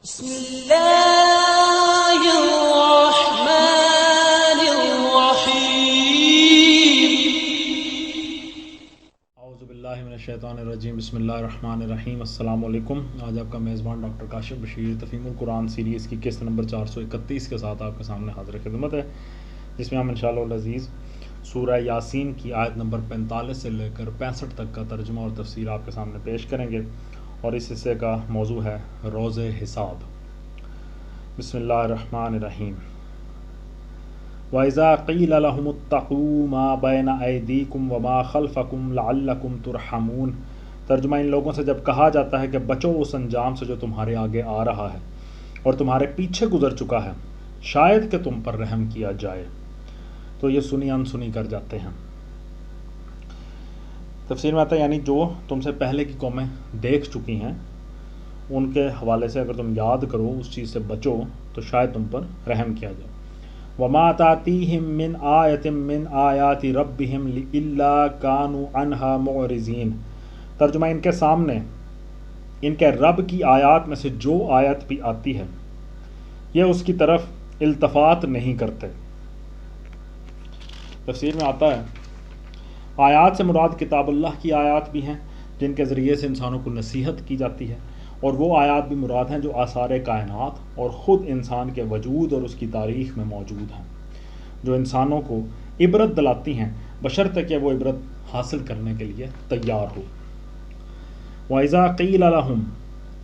بسم اللہ الرحمن الرحیم۔ اعوذ باللہ من الشیطان الرجیم، بسم اللہ الرحمن الرحیم۔ السلام علیکم۔ آج آپ کا میزبان ڈاکٹر کاشف بشیر تفہیم القرآن سیریز کی قسط نمبر 431 کے ساتھ آپ کے سامنے حاضر خدمت ہے، جس میں ہم انشاءاللہ العزیز سورہ یاسین کی آیت نمبر 45 سے لے کر 65 تک کا ترجمہ اور تفسیر آپ کے سامنے پیش کریں گے، اور اس حصے کا موضوع ہے روز حساب۔ بسم اللہ الرحمن الرحیم۔ وَإِذَا قِيلَ لَهُمُ اتَّقُوا مَا بَيْنَ أَيْدِيكُمْ وَمَا خَلْفَكُمْ لَعَلَّكُمْ تُرْحَمُونَ۔ ترجمہ: ان لوگوں سے جب کہا جاتا ہے کہ بچو اس انجام سے جو تمہارے آگے آ رہا ہے اور تمہارے پیچھے گزر چکا ہے، شاید کہ تم پر رحم کیا جائے، تو یہ سنی انسنی کر جاتے ہیں۔ تفسیر میں آتا ہے یعنی جو تم سے پہلے کی قومیں دیکھ چکی ہیں ان کے حوالے سے اگر تم یاد کرو، اس چیز سے بچو، تو شاید تم پر رحم کیا جائے۔ وَمَا تَأْتِيهِم مِّنْ آیَةٍ مِّنْ آیَاتِ رَبِّهِمْ إِلَّا كَانُوا عَنْهَا مُعْرِضِينَ۔ ترجمہ: ان کے سامنے ان کے رب کی آیات میں سے جو آیت بھی آتی ہے، یہ اس کی طرف التفات نہیں کرتے۔ تفسیر میں آتا ہے آیات سے مراد کتاب اللہ کی آیات بھی ہیں جن کے ذریعے سے انسانوں کو نصیحت کی جاتی ہے، اور وہ آیات بھی مراد ہیں جو آثار کائنات اور خود انسان کے وجود اور اس کی تاریخ میں موجود ہیں، جو انسانوں کو عبرت دلاتی ہیں بشرطے کہ وہ عبرت حاصل کرنے کے لیے تیار ہو۔ وَإِذَا قِيلَ لَهُمْ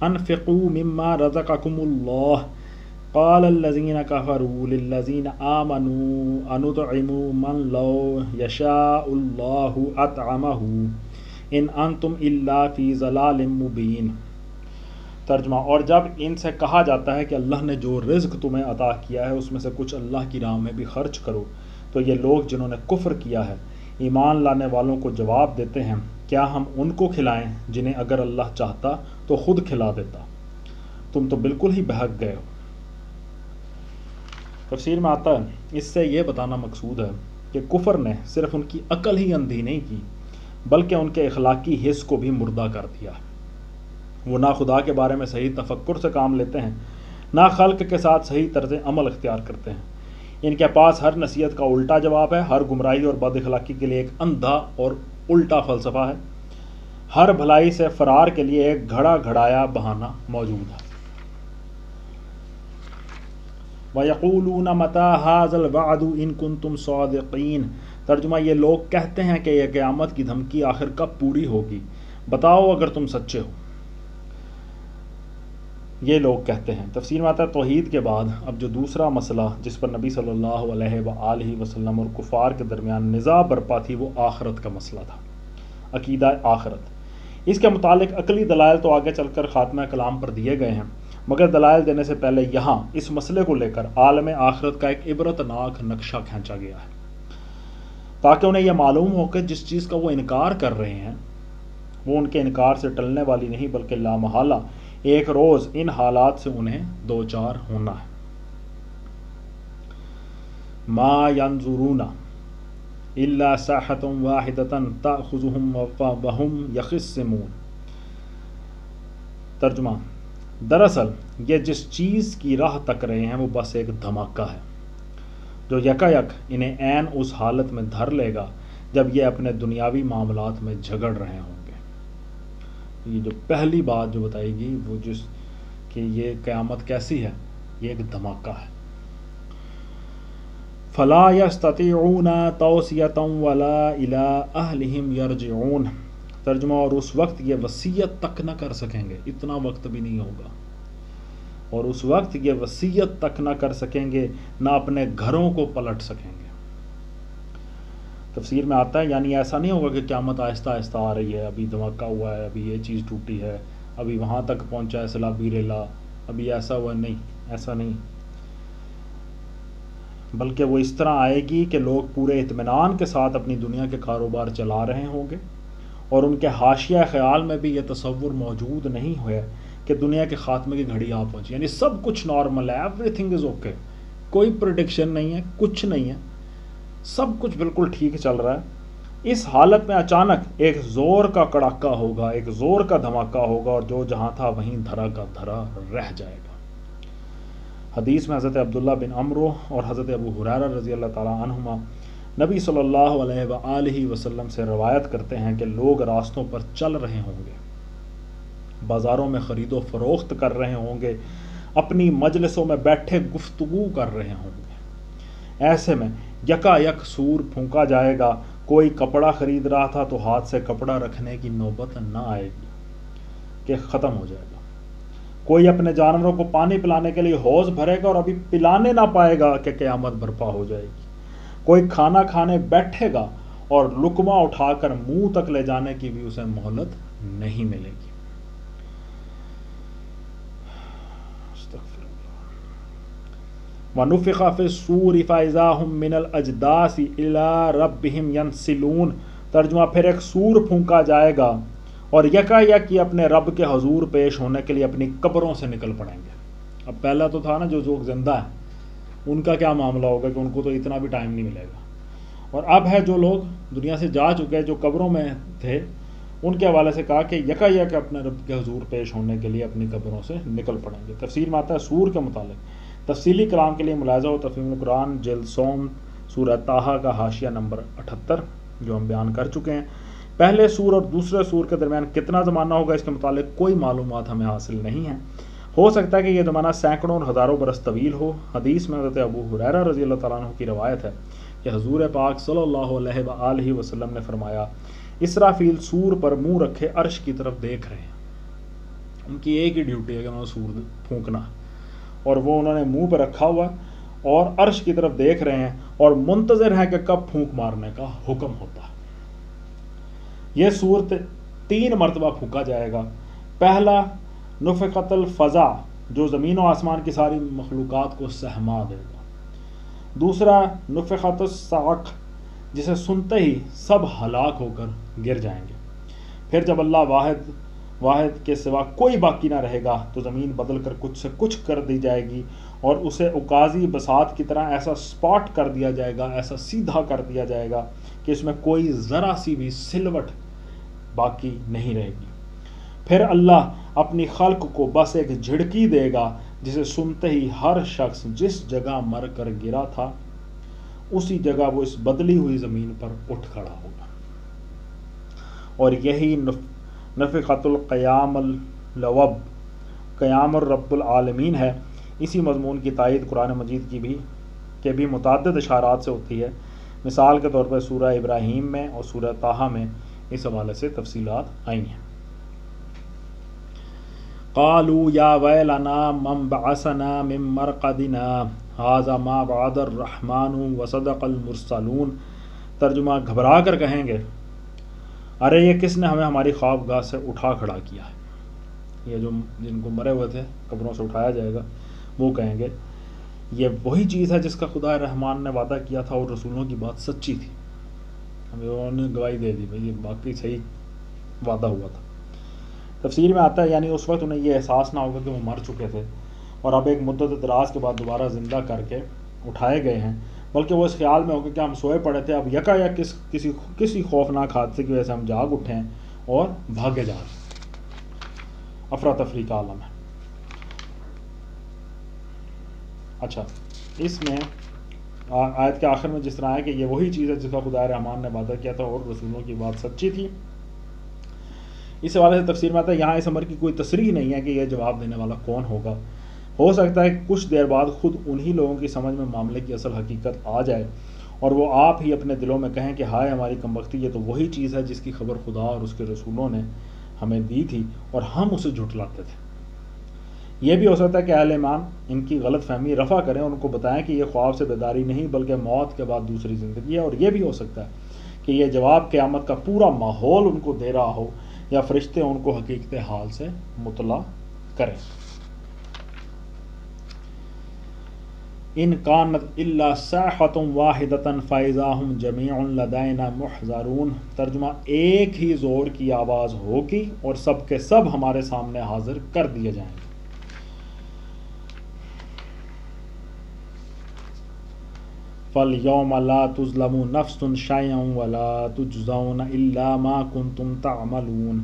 أَنفِقُوا مِمَّا رَزَقَكُمُ اللَّهُ قَالَ الَّذِينَ كَفَرُوا لِلَّذِينَ آمَنُوا أَنُطْعِمُ مَنْ لَوْ يَشَاءُ اللَّهُ أَطْعَمَهُ إِنْ أَنْتُمْ إِلَّا فِي ضَلَالٍ مُبِينٍ۔ ترجمہ: اور جب ان سے کہا جاتا ہے کہ اللہ نے جو رزق تمہیں عطا کیا ہے اس میں سے کچھ اللہ کی راہ میں بھی خرچ کرو، تو یہ لوگ جنہوں نے کفر کیا ہے ایمان لانے والوں کو جواب دیتے ہیں، کیا ہم ان کو کھلائیں جنہیں اگر اللہ چاہتا تو خود کھلا دیتا، تم تو بالکل ہی بہک گئے ہو۔ تفسیر میں آتا ہے اس سے یہ بتانا مقصود ہے کہ کفر نے صرف ان کی عقل ہی اندھی نہیں کی بلکہ ان کے اخلاقی حس کو بھی مردہ کر دیا۔ وہ نہ خدا کے بارے میں صحیح تفکر سے کام لیتے ہیں، نہ خلق کے ساتھ صحیح طرز عمل اختیار کرتے ہیں۔ ان کے پاس ہر نصیحت کا الٹا جواب ہے، ہر گمراہی اور بد اخلاقی کے لیے ایک اندھا اور الٹا فلسفہ ہے، ہر بھلائی سے فرار کے لیے ایک گھڑا گھڑایا بہانہ موجود ہے۔ وَيَقُولُونَ مَتَى هَٰذَا الْوَعْدُ إِن كُنتُمْ صَادِقِينَ۔ ترجمہ: یہ لوگ کہتے ہیں کہ یہ قیامت کی دھمکی آخر کب پوری ہوگی، بتاؤ اگر تم سچے ہو۔ یہ لوگ کہتے ہیں۔ تفسیر میں آتا ہے توحید کے بعد اب جو دوسرا مسئلہ جس پر نبی صلی اللہ علیہ وآلہ وسلم اور کفار کے درمیان نزاع برپا تھی وہ آخرت کا مسئلہ تھا، عقیدہ آخرت۔ اس کے متعلق عقلی دلائل تو آگے چل کر خاتمہ کلام پر دیے گئے ہیں، مگر دلائل دینے سے پہلے یہاں اس مسئلے کو لے کر عالم آخرت کا ایک عبرتناک نقشہ کھینچا گیا ہے، تاکہ انہیں یہ معلوم ہو کہ جس چیز کا وہ انکار کر رہے ہیں وہ ان کے انکار سے ٹلنے والی نہیں بلکہ لامحالہ ایک روز ان حالات سے انہیں دوچار ہونا ہے۔ ما ینظرون الا صیحۃ واحدۃ تأخذهم وهم یخصمون۔ ترجمہ: دراصل یہ جس چیز کی راہ تک رہے ہیں وہ بس ایک دھماکہ ہے جو یکایک انہیں عین اس حالت میں دھر لے گا جب یہ اپنے دنیاوی معاملات میں جھگڑ رہے ہوں گے۔ یہ جو پہلی بات جو بتائی گی وہ جس کہ یہ قیامت کیسی ہے، یہ ایک دھماکہ ہے۔ فَلَا يَسْتَطِيعُونَ تَوْصِيَةً وَلَا إِلَىٰ أَهْلِهِمْ يَرْجِعُونَ۔ ترجمہ: اور اس وقت یہ وصیت تک نہ کر سکیں گے، اتنا وقت بھی نہیں ہوگا، اور اس وقت یہ وصیت تک نہ کر سکیں گے، نہ اپنے گھروں کو پلٹ سکیں گے۔ تفسیر میں آتا ہے یعنی ایسا نہیں ہوگا کہ قیامت آہستہ آہستہ آ رہی ہے، ابھی دھماکہ ہوا ہے، ابھی یہ چیز ٹوٹی ہے، ابھی وہاں تک پہنچا ہے سیلابی ریلا، ابھی ایسا ہوا، نہیں، ایسا نہیں، بلکہ وہ اس طرح آئے گی کہ لوگ پورے اطمینان کے ساتھ اپنی دنیا کے کاروبار چلا رہے ہوں گے، اور ان کے حاشیہ خیال میں بھی یہ تصور موجود نہیں ہوا کہ دنیا کے خاتمے کی گھڑی آ پہنچی، یعنی سب کچھ نارمل ہے، ایوری تھنگ از اوکے، کوئی پریڈکشن نہیں ہے، کچھ نہیں ہے، سب کچھ بالکل ٹھیک چل رہا ہے۔ اس حالت میں اچانک ایک زور کا کڑاکا ہوگا، ایک زور کا دھماکہ ہوگا، اور جو جہاں تھا وہیں دھرا کا دھرا رہ جائے گا۔ حدیث میں حضرت عبداللہ بن عمرو اور حضرت ابو ہریرہ رضی اللہ تعالیٰ عنہما نبی صلی اللہ علیہ وآلہ وسلم سے روایت کرتے ہیں کہ لوگ راستوں پر چل رہے ہوں گے، بازاروں میں خرید و فروخت کر رہے ہوں گے، اپنی مجلسوں میں بیٹھے گفتگو کر رہے ہوں گے۔ ایسے میں یکا یک سور پھونکا جائے گا، کوئی کپڑا خرید رہا تھا تو ہاتھ سے کپڑا رکھنے کی نوبت نہ آئے گی کہ ختم ہو جائے گا۔ کوئی اپنے جانوروں کو پانی پلانے کے لیے حوض بھرے گا اور ابھی پلانے نہ پائے گا کہ قیامت برپا ہو جائے گی۔ کوئی کھانا کھانے بیٹھے گا اور لقمہ اٹھا کر منہ تک لے جانے کی بھی اسے مہلت نہیں ملے گی۔ وَنُفِخَ فِي الصُّورِ فَإِذَا هُم مِّنَ الْأَجْدَاثِ إِلَىٰ رَبِّهِمْ يَنْسِلُونَ۔ ترجمہ، پھر ایک سور پھونکا جائے گا اور یکا یک اپنے رب کے حضور پیش ہونے کے لیے اپنی قبروں سے نکل پڑیں گے۔ اب پہلا تو تھا نا جو لوگ زندہ ہیں ان کا کیا معاملہ ہوگا کہ ان کو تو اتنا بھی ٹائم نہیں ملے گا، اور اب ہے جو لوگ دنیا سے جا چکے جو قبروں میں تھے ان کے حوالے سے کہا کہ یکا یک اپنے رب کے حضور پیش ہونے کے لیے اپنی قبروں سے نکل پڑیں گے۔ تفسیر میں آتا ہے سور کے متعلق تفصیلی کلام کے لیے ملاحظہ ہو تفہیم القرآن جلد سوم سورہ طٰہٰ کا حاشیہ نمبر 78 جو ہم بیان کر چکے ہیں۔ پہلے سور اور دوسرے سور کے درمیان کتنا زمانہ ہوگا اس کے متعلق کوئی معلومات ہمیں حاصل نہیں ہیں۔ ہو سکتا ہے کہ یہ زمانہ سینکڑوں اور ہزاروں برس طویل ہو۔ حدیث میں حضرت ابو ہریرہ رضی اللہ تعالیٰ عنہ کی روایت ہے کہ حضور پاک صلی اللہ علیہ وآلہ وسلم نے فرمایا، اسرافیل سور پر منہ رکھے عرش کی طرف دیکھ رہے ہیں۔ ان کی ایک ہی ڈیوٹی ہے کہ انہوں نے سور پھونکنا، اور وہ انہوں نے منہ پہ رکھا ہوا اور عرش کی طرف دیکھ رہے ہیں اور منتظر ہیں کہ کب پھونک مارنے کا حکم ہوتا ہے۔ یہ سور 3 مرتبہ پھونکا جائے گا۔ پہلا نفخۃ الفزع جو زمین و آسمان کی ساری مخلوقات کو سہما دے گا۔ دوسرا نفخۃ الصعق جسے سنتے ہی سب ہلاک ہو کر گر جائیں گے۔ پھر جب اللہ واحد کے سوا کوئی باقی نہ رہے گا تو زمین بدل کر کچھ سے کچھ کر دی جائے گی اور اسے اکاذی بساط کی طرح ایسا سپاٹ کر دیا جائے گا، ایسا سیدھا کر دیا جائے گا کہ اس میں کوئی ذرا سی بھی سلوٹ باقی نہیں رہے گی۔ پھر اللہ اپنی خلق کو بس ایک جھڑکی دے گا جسے سنتے ہی ہر شخص جس جگہ مر کر گرا تھا اسی جگہ وہ اس بدلی ہوئی زمین پر اٹھ کھڑا ہوگا، اور یہی نفخۃ القیام اللوب قیام الرب العالمین ہے۔ اسی مضمون کی تائید قرآن مجید کے بھی متعدد اشارات سے ہوتی ہے۔ مثال کے طور پر سورہ ابراہیم میں اور سورہ طٰہٰ میں اس حوالے سے تفصیلات آئی ہیں۔ قالوا یا ویلنا من بعثنا من مرقدنا ھذا ما وعد الرحمن وصدق المرسلون۔ ترجمہ، گھبرا کر کہیں گے، ارے یہ کس نے ہمیں ہماری خوابگاہ سے اٹھا کھڑا کیا ہے۔ یہ جو جن کو مرے ہوئے تھے قبروں سے اٹھایا جائے گا وہ کہیں گے یہ وہی چیز ہے جس کا خدا رحمان نے وعدہ کیا تھا اور رسولوں کی بات سچی تھی، ہمیں انہوں نے گواہی دے دی بھائی یہ واقعی صحیح وعدہ ہوا تھا۔ تفسیر میں آتا ہے یعنی اس وقت انہیں یہ احساس نہ ہوگا کہ وہ مر چکے تھے اور اب ایک مدت دراز کے بعد دوبارہ زندہ کر کے اٹھائے گئے ہیں، بلکہ وہ اس خیال میں ہوگا کہ ہم سوئے پڑے تھے، اب یکا یک کسی خوفناک حادثے کی وجہ سے ہم جاگ اٹھے ہیں اور بھاگے جا رہے ہیں۔ افراتفری کا عالم ہے۔ اچھا، اس میں آیت کے آخر میں جس طرح ہے کہ یہ وہی چیز ہے جس کا خدا رحمان نے وعدہ کیا تھا اور رسولوں کی بات سچی تھی، اس حوالے سے تفسیر میں آتا ہے یہاں اس امر کی کوئی تصریح نہیں ہے کہ یہ جواب دینے والا کون ہوگا۔ ہو سکتا ہے کہ کچھ دیر بعد خود انہی لوگوں کی سمجھ میں معاملے کی اصل حقیقت آ جائے اور وہ آپ ہی اپنے دلوں میں کہیں کہ ہائے ہماری کمبختی، یہ تو وہی چیز ہے جس کی خبر خدا اور اس کے رسولوں نے ہمیں دی تھی اور ہم اسے جھٹلاتے تھے۔ یہ بھی ہو سکتا ہے کہ اہل ایمان ان کی غلط فہمی رفع کریں اور ان کو بتائیں کہ یہ خواب سے بیداری نہیں بلکہ موت کے بعد دوسری زندگی ہے، اور یہ بھی ہو سکتا ہے کہ یہ جواب قیامت کا پورا ماحول ان کو دے رہا ہو یا فرشتے ان کو حقیقت حال سے مطلع کریں۔ ان کانت الا صیحۃ واحدۃ فاذا ھم جمیع لدینا محضرون۔ ترجمہ، ایک ہی زور کی آواز ہوگی اور سب کے سب ہمارے سامنے حاضر کر دیے جائیں گے۔ فَالْيَوْمَ لَا تُظْلَمُ نَفْسٌ شَيْئًا وَلَا تُجْزَوْنَ إِلَّا مَا كُنْتُمْ تَعْمَلُونَ۔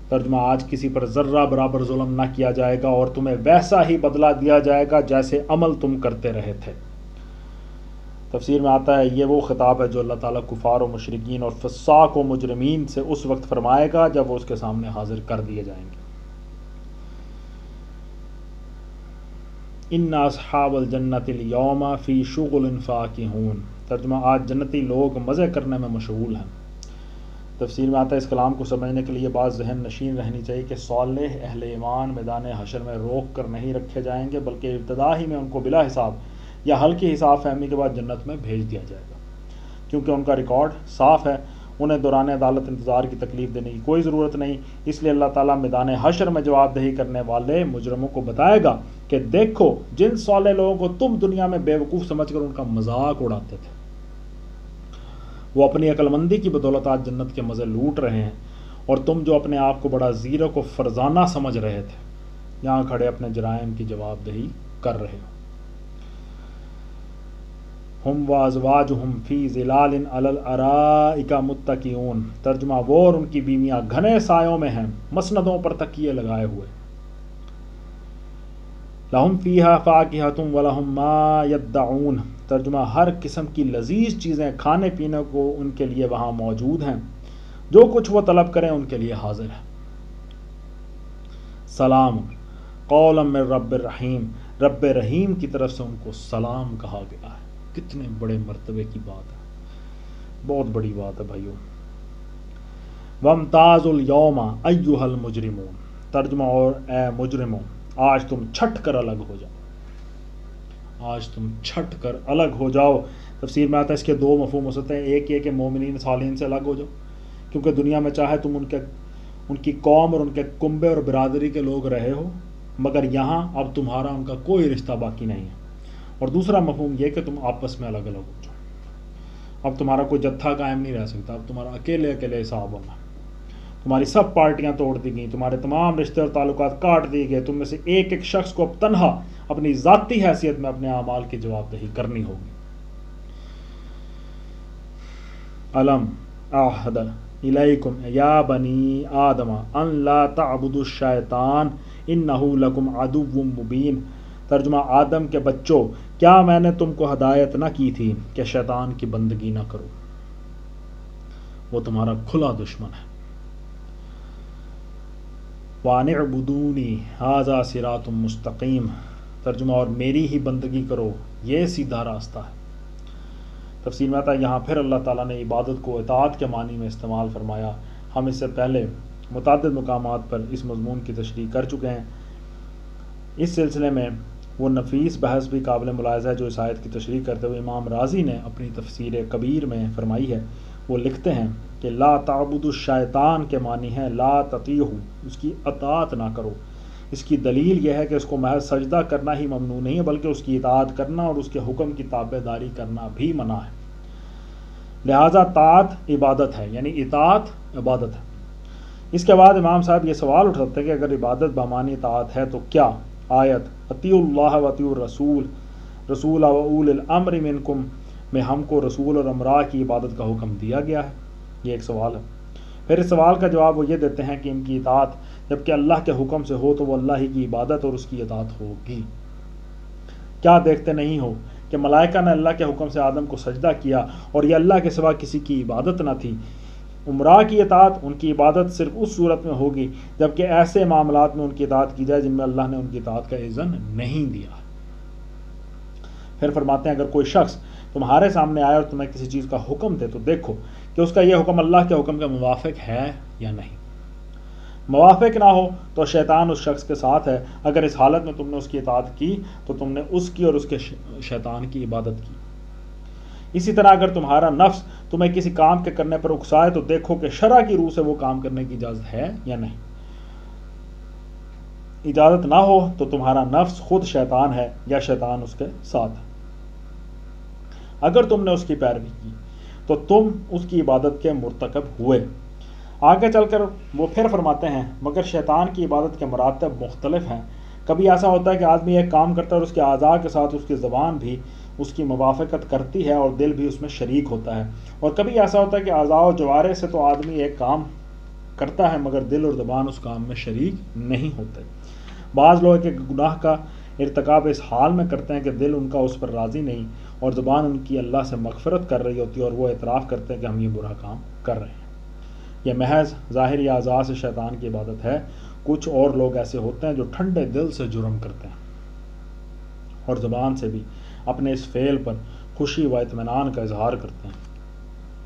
ترجمہ آج کسی پر ذرہ برابر ظلم نہ کیا جائے گا اور تمہیں ویسا ہی بدلہ دیا جائے گا جیسے عمل تم کرتے رہے تھے۔ تفسیر میں آتا ہے یہ وہ خطاب ہے جو اللہ تعالیٰ کفار و مشرکین اور فساق و مجرمین سے اس وقت فرمائے گا جب وہ اس کے سامنے حاضر کر دیے جائیں گے۔ ان اصحاب الجنت اليوم فی شغل فاکہون، ترجمہ آج جنتی لوگ مزے کرنے میں مشغول ہیں۔ تفسیر میں آتا ہے اس کلام کو سمجھنے کے لیے بات ذہن نشین رہنی چاہیے کہ صالح اہل ایمان میدان حشر میں روک کر نہیں رکھے جائیں گے، بلکہ ابتدا ہی میں ان کو بلا حساب یا ہلکی حساب فہمی کے بعد جنت میں بھیج دیا جائے گا، کیونکہ ان کا ریکارڈ صاف ہے۔ انہیں دوران عدالت انتظار کی تکلیف دینے کی کوئی ضرورت نہیں، اس لیے اللہ تعالیٰ میدان حشر میں جواب دہی کرنے والے مجرموں کو بتائے گا کہ دیکھو جن صالح لوگوں کو تم دنیا میں بے وقوف سمجھ کر ان کا مذاق اڑاتے تھے، وہ اپنی عقل مندی کی بدولت آج جنت کے مزے لوٹ رہے ہیں، اور تم جو اپنے آپ کو بڑا زیرک و فرزانہ سمجھ رہے تھے یہاں کھڑے اپنے جرائم کی جواب دہی کر رہے ہو۔ ہم وازواجہم فی ظلال علی الارائک متکئون، ترجمہ وہ اور ان کی بیویاں گھنے سایوں میں ہیں، مسندوں پر تکیے لگائے ہوئے۔ لہم فیہا فاکہۃ ولہم ما یدعون، ترجمہ ہر قسم کی لذیذ چیزیں کھانے پینے کو ان کے لیے وہاں موجود ہیں، جو کچھ وہ طلب کریں ان کے لیے حاضر ہے۔ سلام قولا من رب الرحیم، رب رحیم کی طرف سے ان کو سلام کہا گیا ہے۔ کتنے بڑے مرتبے کی بات ہے، بہت بڑی بات ہے بھائیو۔ وَامْتَازُوا الْيَوْمَ أَيُّهَا الْمُجْرِمُونَ، ترجمہ اور اے مجرموں آج تم چھٹ کر الگ ہو جاؤ، آج تم چھٹ کر الگ ہو جاؤ۔ تفسیر میں آتا ہے اس کے دو مفہوم ہو سکتے ہیں، ایک یہ کہ مومنین صالحین سے الگ ہو جاؤ، کیونکہ دنیا میں چاہے تم ان کی قوم اور ان کے کنبے اور برادری کے لوگ رہے ہو، مگر یہاں اب تمہارا ان کا کوئی رشتہ باقی نہیں ہے۔ اور دوسرا مفہوم یہ کہ تم آپس میں الگ الگ ہو جاؤ، اب تمہارا کوئی جتھا قائم نہیں رہ سکتا، اب تمہارا اکیلے اکیلے حساب ہونا، تمہاری سب پارٹیاں توڑ دی گئیں، تمہارے تمام رشتے اور تعلقات کاٹ دیے گئے، تم میں سے ایک ایک شخص کو اب تنہا اپنی ذاتی حیثیت میں اپنے اعمال کی جواب دہی کرنی ہوگی۔ الم اعہد الیکم یا بنی آدم ان لا تعبدوا الشیطان انہ لکم عدو مبین، ترجمہ آدم کے بچوں کیا میں نے تم کو ہدایت نہ کی تھی کہ شیطان کی بندگی نہ کرو، وہ تمہارا کھلا دشمن ہے۔ وَأَنِ اعْبُدُونِي هَذَا صِرَاطٌ مُسْتَقِيمٌ، ترجمہ اور میری ہی بندگی کرو، یہ سیدھا راستہ ہے۔ تفسیر میں آتا ہے یہاں پھر اللہ تعالیٰ نے عبادت کو اطاعت کے معنی میں استعمال فرمایا۔ ہم اس سے پہلے متعدد مقامات پر اس مضمون کی تشریح کر چکے ہیں۔ اس سلسلے میں وہ نفیس بحث بھی قابل ملاحظہ ہے جو اس آیت کی تشریح کرتے ہوئے امام رازی نے اپنی تفسیر کبیر میں فرمائی ہے۔ وہ لکھتے ہیں کہ لا تعبدوا الشیطان کے معنی ہے لا تطیعوا، اس کی اطاعت نہ کرو۔ اس کی دلیل یہ ہے کہ اس کو محض سجدہ کرنا ہی ممنوع نہیں ہے، بلکہ اس کی اطاعت کرنا اور اس کے حکم کی تابع داری کرنا بھی منع ہے۔ لہٰذا طاعت عبادت ہے، یعنی اطاعت عبادت ہے۔ اس کے بعد امام صاحب یہ سوال اٹھ سکتے ہیں کہ اگر عبادت بمعنی اطاعت ہے تو کیا آیت اطیعوا اللہ و اطیعوا الرسول و اول الامر منکم میں ہم کو رسول اور امراء کی عبادت کا حکم دیا گیا ہے؟ یہ ایک سوال ہے۔ پھر اس سوال کا جواب وہ یہ دیتے ہیں کہ ان کی اطاعت جبکہ اللہ کے حکم سے ہو تو وہ اللہ ہی کی عبادت اور اس کی اطاعت ہوگی۔ کیا دیکھتے نہیں ہو کہ ملائکہ نے اللہ کے حکم سے آدم کو سجدہ کیا اور یہ اللہ کے سوا کسی کی عبادت نہ تھی۔ امراء کی اطاعت ان کی عبادت صرف اس صورت میں ہوگی جبکہ ایسے معاملات میں ان کی اطاعت کی جائے جن میں اللہ نے ان کی اطاعت کا اذن نہیں دیا۔ پھر فرماتے ہیں اگر کوئی شخص تمہارے سامنے آئے اور تمہیں کسی چیز کا حکم دے تو دیکھو کہ اس کا یہ حکم اللہ کے حکم کے موافق ہے یا نہیں۔ موافق نہ ہو تو شیطان اس شخص کے ساتھ ہے، اگر اس حالت میں تم نے اس کی اطاعت کی تو تم نے اس کی اور اس کے شیطان کی عبادت کی۔ اسی طرح اگر تمہارا نفس تمہیں کسی کام کے کرنے پر اکسائے تو دیکھو کہ شرع کی روح سے وہ کام کرنے کی اجازت ہے یا نہیں۔ اجازت نہ ہو تو تمہارا نفس خود شیطان ہے یا شیطان اس کے ساتھ ہے۔ اگر تم نے اس کی پیروی کی تو تم اس کی عبادت کے مرتکب ہوئے۔ آگے چل کر وہ پھر فرماتے ہیں مگر شیطان کی عبادت کے مراتب مختلف ہیں۔ کبھی ایسا ہوتا ہے کہ آدمی ایک کام کرتا ہے اور اس کے اعضاء کے ساتھ اس کی زبان بھی اس کی موافقت کرتی ہے اور دل بھی اس میں شریک ہوتا ہے، اور کبھی ایسا ہوتا ہے کہ اعضاء و جوارح سے تو آدمی ایک کام کرتا ہے مگر دل اور زبان اس کام میں شریک نہیں ہوتے۔ بعض لوگ ایک گناہ کا ارتکاب اس حال میں کرتے ہیں کہ دل ان کا اس پر راضی نہیں اور زبان ان کی اللہ سے مغفرت کر رہی ہوتی ہے اور وہ اعتراف کرتے ہیں کہ ہم یہ برا کام کر رہے ہیں۔ یہ محض ظاہری اعضاء سے شیطان کی عبادت ہے۔ کچھ اور لوگ ایسے ہوتے ہیں جو ٹھنڈے دل سے جرم کرتے ہیں اور زبان سے بھی اپنے اس فعل پر خوشی و اطمینان کا اظہار کرتے ہیں،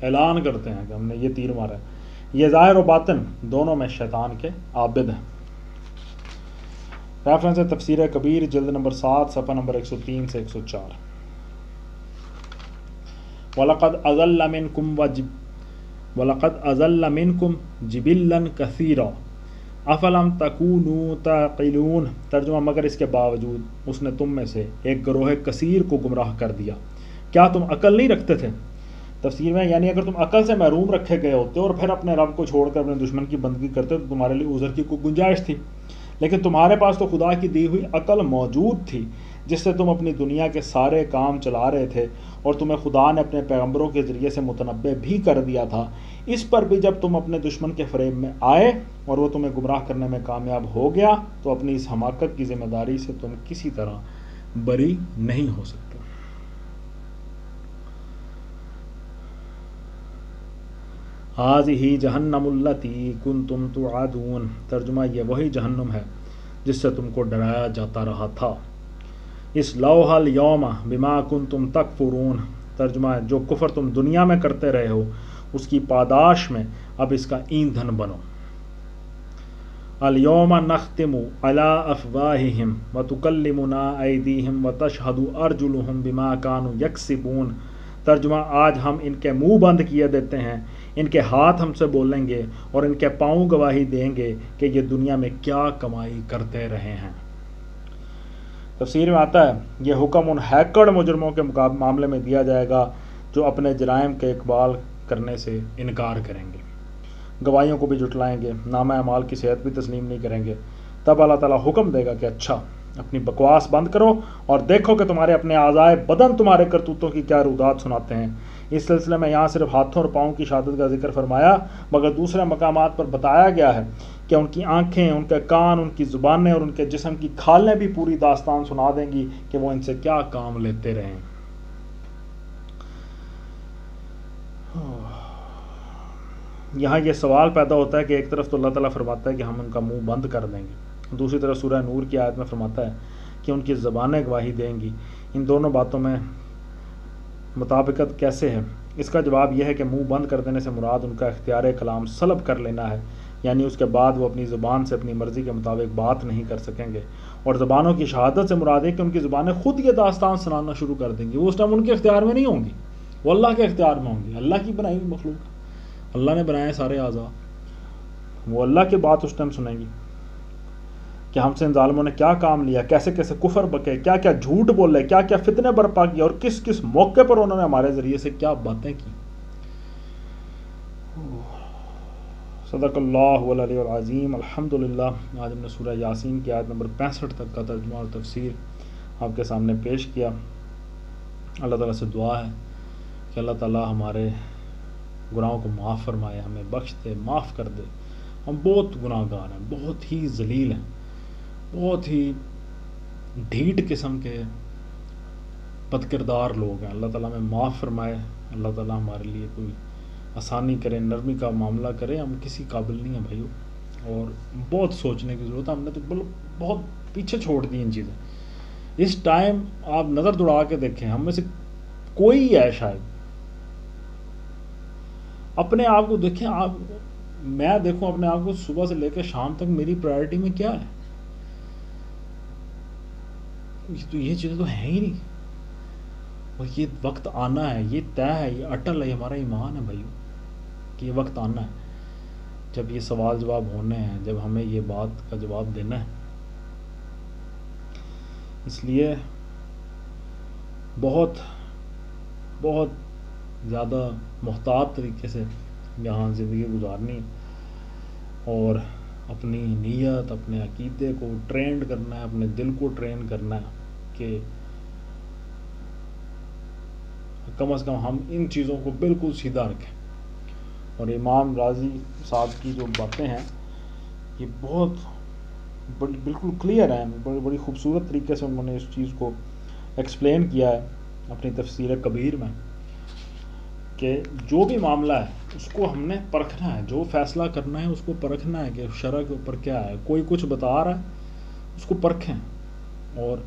اعلان کرتے ہیں کہ ہم نے یہ تیر مارا ہے۔ یہ ظاہر و باطن دونوں میں شیطان کے عابد ہیں۔ ریفرنس ہے تفسیر کبیر جلد نمبر 7 صفحہ نمبر 103 سے 104۔ وَلَقَدْ أَضَلَّ مِنْكُمْ جِبِلًّا كَثِيرًا أَفَلَمْ تَكُونُوا تَعْقِلُونَ۔ ترجمہ مگر اس کے باوجود اس نے تم میں سے ایک گروہ کثیر کو گمراہ کر دیا، کیا تم عقل نہیں رکھتے تھے؟ تفسیر میں یعنی اگر تم عقل سے محروم رکھے گئے ہوتے اور پھر اپنے رب کو چھوڑ کر اپنے دشمن کی بندگی کرتے تو تمہارے لیے عذر کی کوئی گنجائش تھی، لیکن تمہارے پاس تو خدا کی دی ہوئی عقل موجود تھی جس سے تم اپنی دنیا کے سارے کام چلا رہے تھے اور تمہیں خدا نے اپنے پیغمبروں کے ذریعے سے متنبع بھی کر دیا تھا۔ اس پر بھی جب تم اپنے دشمن کے فریب میں آئے اور وہ تمہیں گمراہ کرنے میں کامیاب ہو گیا تو اپنی اس حماقت کی ذمہ داری سے تم کسی طرح بری نہیں ہو سکتے۔ ہذہ جہنم التی کنتم توعدون۔ ترجمہ یہ وہی جہنم ہے جس سے تم کو ڈرایا جاتا رہا تھا۔ اصلوھا الیوم بما کنتم تکفرون۔ ترجمہ جو کفر تم دنیا میں کرتے رہے ہو اس کی پاداش میں اب اس کا ایندھن بنو۔ الیوم نختم علی افواہہم وتکلمنا ایدیہم وتشہد ارجلہم بما کانوا یکسبون۔ ترجمہ آج ہم ان کے منہ بند کیے دیتے ہیں، ان کے ہاتھ ہم سے بولیں گے اور ان کے پاؤں گواہی دیں گے کہ یہ دنیا میں کیا کمائی کرتے رہے ہیں۔ تفسیر میں آتا ہے یہ حکم ان ہیکڑ مجرموں کے معاملے میں دیا جائے گا جو اپنے جرائم کے اقبال کرنے سے انکار کریں گے، گواہیوں کو بھی جھٹلائیں گے، نامہ اعمال کی صحت بھی تسلیم نہیں کریں گے۔ تب اللہ تعالیٰ حکم دے گا کہ اچھا اپنی بکواس بند کرو اور دیکھو کہ تمہارے اپنے اعضائے بدن تمہارے کرتوتوں کی کیا رودات سناتے ہیں۔ اس سلسلے میں یہاں صرف ہاتھوں اور پاؤں کی شہادت کا ذکر فرمایا، مگر دوسرے مقامات پر بتایا گیا ہے کہ ان کی آنکھیں، ان کے کان، ان کی زبانیں اور ان کے جسم کی کھالیں بھی پوری داستان سنا دیں گی کہ وہ ان سے کیا کام لیتے رہے۔ یہاں یہ سوال پیدا ہوتا ہے کہ ایک طرف تو اللہ تعالیٰ فرماتا ہے کہ ہم ان کا منہ بند کر دیں گے، دوسری طرف سورہ نور کی آیت میں فرماتا ہے کہ ان کی زبانیں گواہی دیں گی۔ ان دونوں باتوں میں مطابقت کیسے ہے؟ اس کا جواب یہ ہے کہ منہ بند کر دینے سے مراد ان کا اختیار کلام سلب کر لینا ہے، یعنی اس کے بعد وہ اپنی زبان سے اپنی مرضی کے مطابق بات نہیں کر سکیں گے، اور زبانوں کی شہادت سے مراد ہے کہ ان کی زبانیں خود یہ داستان سنانا شروع کر دیں گی۔ وہ اس ٹائم ان کے اختیار میں نہیں ہوں گی، وہ اللہ کے اختیار میں ہوں گی۔ اللہ کی بنائی ہوئی مخلوق، اللہ نے بنائے سارے اعضاء، وہ اللہ کی بات اس ٹائم سنیں گی کہ ہم سے ان ظالموں نے کیا کام لیا، کیسے کیسے کفر بکے، کیا کیا جھوٹ بولے، کیا کیا فتنے برپا کیا اور کس کس موقع پر انہوں نے ہمارے ذریعے سے کیا باتیں کی۔ صدق اللہ العلی العظیم۔ الحمدللہ آج ہم نے سورہ یاسین کی آیت نمبر 65 تک کا ترجمہ اور تفسیر آپ کے سامنے پیش کیا۔ اللہ تعالیٰ سے دعا ہے کہ اللہ تعالیٰ ہمارے گناہوں کو معاف فرمائے، ہمیں بخش دے، معاف کر دے۔ ہم بہت گناہ گار ہیں، بہت ہی ذلیل ہیں، بہت ہی ڈھیٹ قسم کے بد کردار لوگ ہیں۔ اللہ تعالیٰ ہمیں معاف فرمائے، اللہ تعالیٰ ہمارے لیے کوئی آسانی کرے، نرمی کا معاملہ کرے۔ ہم کسی قابل نہیں ہیں بھائیو، اور بہت سوچنے کی ضرورت ہے۔ ہم نے تو بہت پیچھے چھوڑ دی ان چیزیں۔ اس ٹائم آپ نظر دوڑا کے دیکھیں، ہم میں سے کوئی ہے شاید، اپنے آپ کو دیکھیں، میں دیکھوں اپنے آپ کو صبح سے لے کے شام تک میری پرائرٹی میں کیا ہے، تو یہ چیزیں تو ہیں ہی نہیں۔ اور یہ وقت آنا ہے، یہ طے ہے، یہ اٹل ہے، ہمارا ایمان ہے بھائیو کہ یہ وقت آنا ہے جب یہ سوال جواب ہونے ہیں، جب ہمیں یہ بات کا جواب دینا ہے۔ اس لیے بہت بہت زیادہ محتاط طریقے سے یہاں زندگی گزارنی اور اپنی نیت، اپنے عقیدے کو ٹرینڈ کرنا ہے، اپنے دل کو ٹرین کرنا ہے کہ کم از کم ہم ان چیزوں کو بالکل سیدھا رکھیں اور امام راضی صاحب کی جو باتیں ہیں یہ بہت بالکل کلیئر ہیں، بڑی خوبصورت طریقے سے انہوں نے اس چیز کو ایکسپلین کیا ہے اپنی تفسیر کبیر میں، کہ جو بھی معاملہ ہے اس کو ہم نے پرکھنا ہے، جو فیصلہ کرنا ہے اس کو پرکھنا ہے کہ شرع کے اوپر کیا ہے. کوئی کچھ بتا رہا ہے اس کو پرکھیں، اور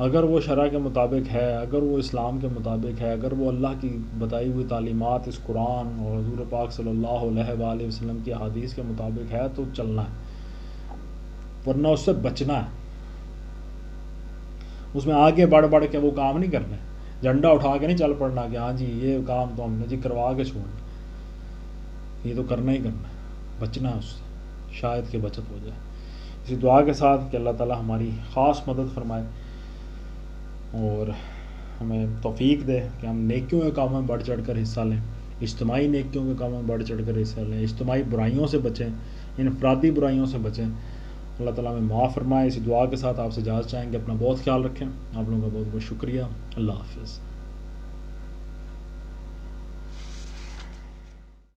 اگر وہ شرع کے مطابق ہے، اگر وہ اسلام کے مطابق ہے، اگر وہ اللہ کی بتائی ہوئی تعلیمات اس قرآن اور حضور پاک صلی اللہ علیہ وآلہ وسلم کی احادیث کے مطابق ہے تو چلنا ہے، ورنہ اس سے بچنا ہے. اس میں آگے بڑھ کے وہ کام نہیں کرنے، جھنڈا اٹھا کے نہیں چل پڑنا کہ ہاں جی یہ کام تو ہم نے جی کروا کے چھوڑنا، یہ تو کرنا ہی کرنا ہے، بچنا ہے اس سے، شاید کہ بچت ہو جائے. اسی دعا کے ساتھ کہ اللہ تعالی ہماری خاص مدد فرمائے اور ہمیں توفیق دے کہ ہم نیکیوں کے کاموں میں بڑھ چڑھ کر حصہ لیں، اجتماعی نیکیوں کے کاموں میں بڑھ چڑھ کر حصہ لیں، اجتماعی برائیوں سے بچیں، انفرادی برائیوں سے بچیں. اللہ تعالیٰ ہمیں معاف فرمائے. اسی دعا کے ساتھ آپ سے اجازت چاہیں گے. اپنا بہت خیال رکھیں. آپ لوگوں کا بہت بہت شکریہ. اللہ حافظ.